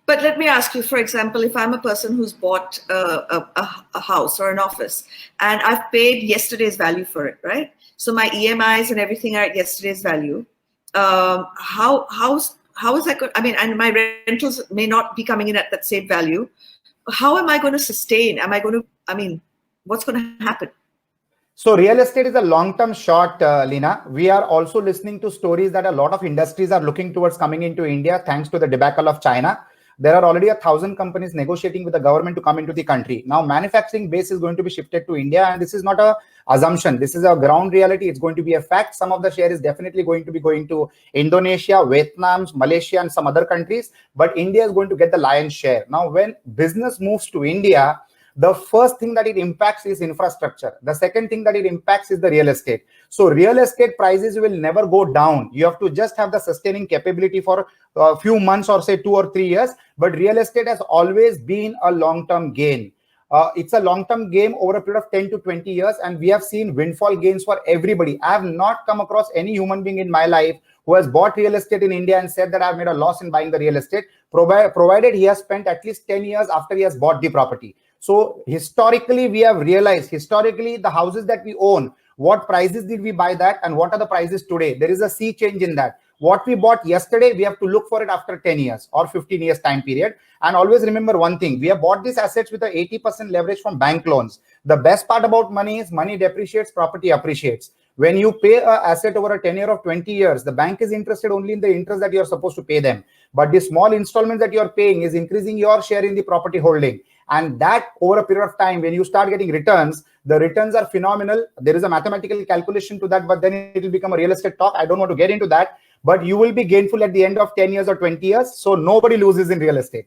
But let me ask you, for example, if I'm a person who's bought a house or an office and I've paid yesterday's value for it, right? So my EMIs and everything are at yesterday's value. How is that going? I mean, and my rentals may not be coming in at that same value. How am I going to sustain? Am I going to? I mean, what's going to happen? So real estate is a long-term short, Lina. We are also listening to stories that a lot of industries are looking towards coming into India thanks to the debacle of China. There are already 1,000 companies negotiating with the government to come into the country. Now, manufacturing base is going to be shifted to India, and this is not a assumption. This is a ground reality. It's going to be a fact. Some of the share is definitely going to be going to Indonesia, Vietnam, Malaysia, and some other countries. But India is going to get the lion's share. Now, when business moves to India, the first thing that it impacts is infrastructure. The second thing that it impacts is the real estate. So real estate prices will never go down. You have to just have the sustaining capability for a few months or say 2 or 3 years. But real estate has always been a long-term gain. It's a long-term game over a period of 10 to 20 years. And we have seen windfall gains for everybody. I have not come across any human being in my life who has bought real estate in India and said that I've made a loss in buying the real estate, provided he has spent at least 10 years after he has bought the property. So historically, we have realized, the houses that we own, what prices did we buy that and what are the prices today? There is a sea change in that. What we bought yesterday, we have to look for it after 10 years or 15 years time period. And always remember one thing, we have bought these assets with a 80% leverage from bank loans. The best part about money is money depreciates, property appreciates. When you pay an asset over a tenure of 20 years, the bank is interested only in the interest that you're supposed to pay them. But the small installments that you're paying is increasing your share in the property holding. And that over a period of time, when you start getting returns, the returns are phenomenal. There is a mathematical calculation to that, but then it will become a real estate talk. I don't want to get into that, but you will be gainful at the end of 10 years or 20 years. So nobody loses in real estate.